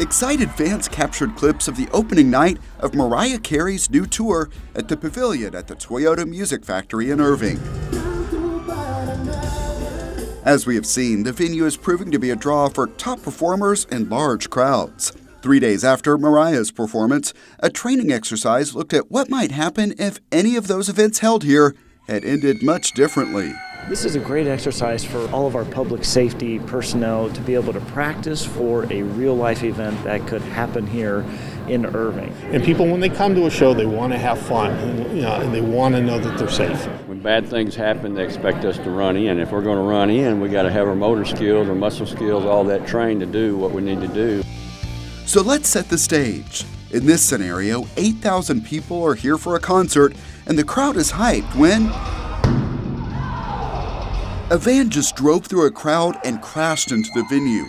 Excited fans captured clips of the opening night of Mariah Carey's new tour at the Pavilion at the Toyota Music Factory in Irving. As we have seen, the venue is proving to be a draw for top performers and large crowds. 3 days after Mariah's performance, a training exercise looked at what might happen if any of those events held here had ended much differently. This is a great exercise for all of our public safety personnel to be able to practice for a real-life event that could happen here in Irving. And people, when they come to a show, they want to have fun, and they want to know that they're safe. When bad things happen, they expect us to run in. If we're going to run in, we got to have our motor skills, our muscle skills, all that trained to do what we need to do. So let's set the stage. In this scenario, 8,000 people are here for a concert, and the crowd is hyped when a van just drove through a crowd and crashed into the venue.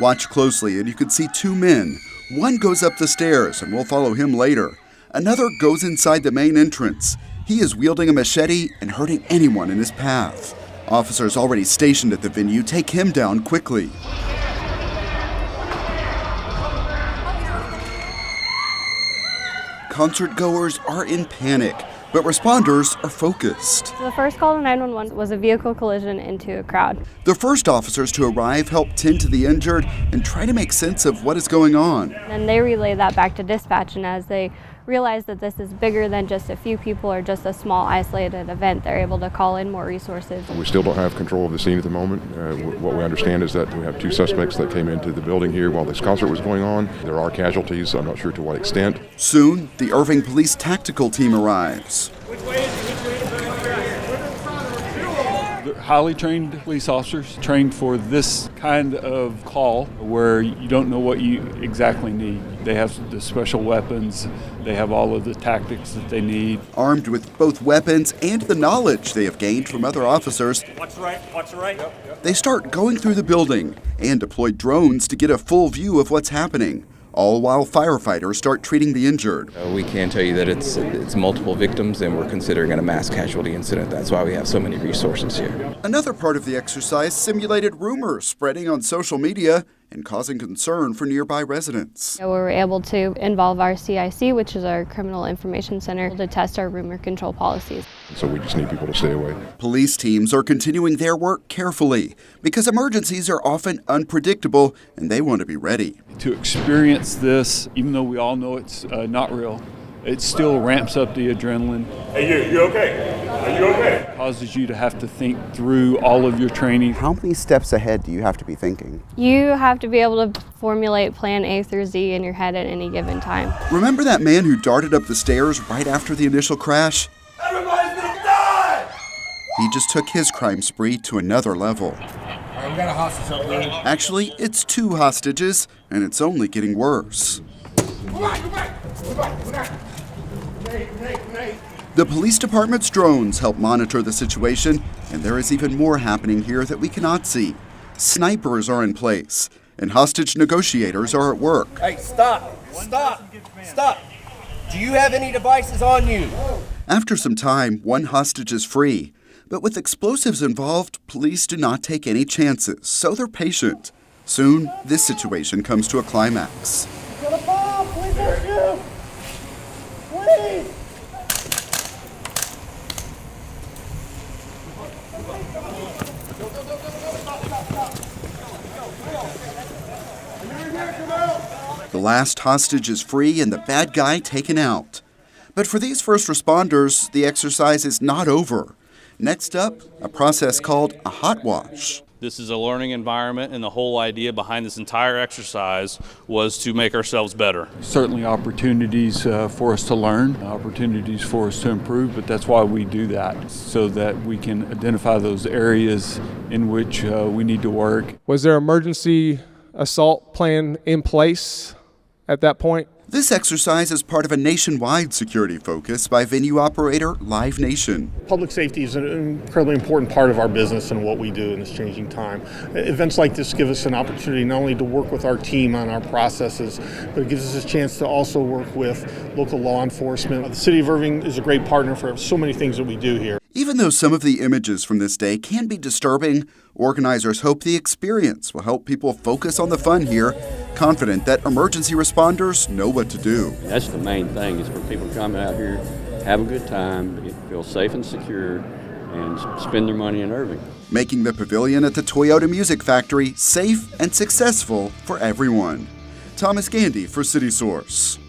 Watch closely and you can see two men. One goes up the stairs, and we'll follow him later. Another goes inside the main entrance. He is wielding a machete and hurting anyone in his path. Officers already stationed at the venue take him down quickly. Concert goers are in panic, but responders are focused. The first call to 911 was a vehicle collision into a crowd. The first officers to arrive help tend to the injured and try to make sense of what is going on. And they relay that back to dispatch, and as they realize that this is bigger than just a few people or just a small isolated event, they're able to call in more resources. We still don't have control of the scene at the moment. What we understand is that we have two suspects that came into the building here while this concert was going on. There are casualties, I'm not sure to what extent. Soon, the Irving Police Tactical Team arrives. Highly trained police officers, trained for this kind of call where you don't know what you exactly need. They have the special weapons, they have all of the tactics that they need. Armed with both weapons and the knowledge they have gained from other officers, they start going through the building and deploy drones to get a full view of what's happening, all while firefighters start treating the injured. We can tell you that it's multiple victims, and we're considering it a mass casualty incident. That's why we have so many resources here. Another part of the exercise simulated rumors spreading on social media and causing concern for nearby residents. We were able to involve our CIC, which is our Criminal Information Center, to test our rumor control policies. So we just need people to stay away. Police teams are continuing their work carefully because emergencies are often unpredictable and they want to be ready. To experience this, even though we all know it's not real, it still ramps up the adrenaline. Hey, you okay? Are you okay? Causes you to have to think through all of your training. How many steps ahead do you have to be thinking? You have to be able to formulate plan A through Z in your head at any given time. Remember that man who darted up the stairs right after the initial crash? Everybody's gonna die! He just took his crime spree to another level. All right, we got a hostage up there. Actually, it's two hostages, and it's only getting worse. Go back! The police department's drones help monitor the situation, and there is even more happening here that we cannot see. Snipers are in place, and hostage negotiators are at work. Hey, stop! Do you have any devices on you? After some time, one hostage is free, but with explosives involved, police do not take any chances, so they're patient. Soon, this situation comes to a climax. The last hostage is free and the bad guy taken out. But for these first responders, the exercise is not over. Next up, a process called a hot wash. This is a learning environment, and the whole idea behind this entire exercise was to make ourselves better. Certainly opportunities for us to learn, opportunities for us to improve, but that's why we do that, so that we can identify those areas in which we need to work. Was there emergency assault plan in place at that point? This exercise is part of a nationwide security focus by venue operator Live Nation. Public safety is an incredibly important part of our business and what we do in this changing time. Events like this give us an opportunity not only to work with our team on our processes, but it gives us a chance to also work with local law enforcement. The City of Irving is a great partner for so many things that we do here. Even though some of the images from this day can be disturbing, organizers hope the experience will help people focus on the fun here confident that emergency responders know what to do. That's the main thing, is for people to come out here, have a good time, feel safe and secure, and spend their money in Irving. Making the Pavilion at the Toyota Music Factory safe and successful for everyone. Thomas Gandy for City Source.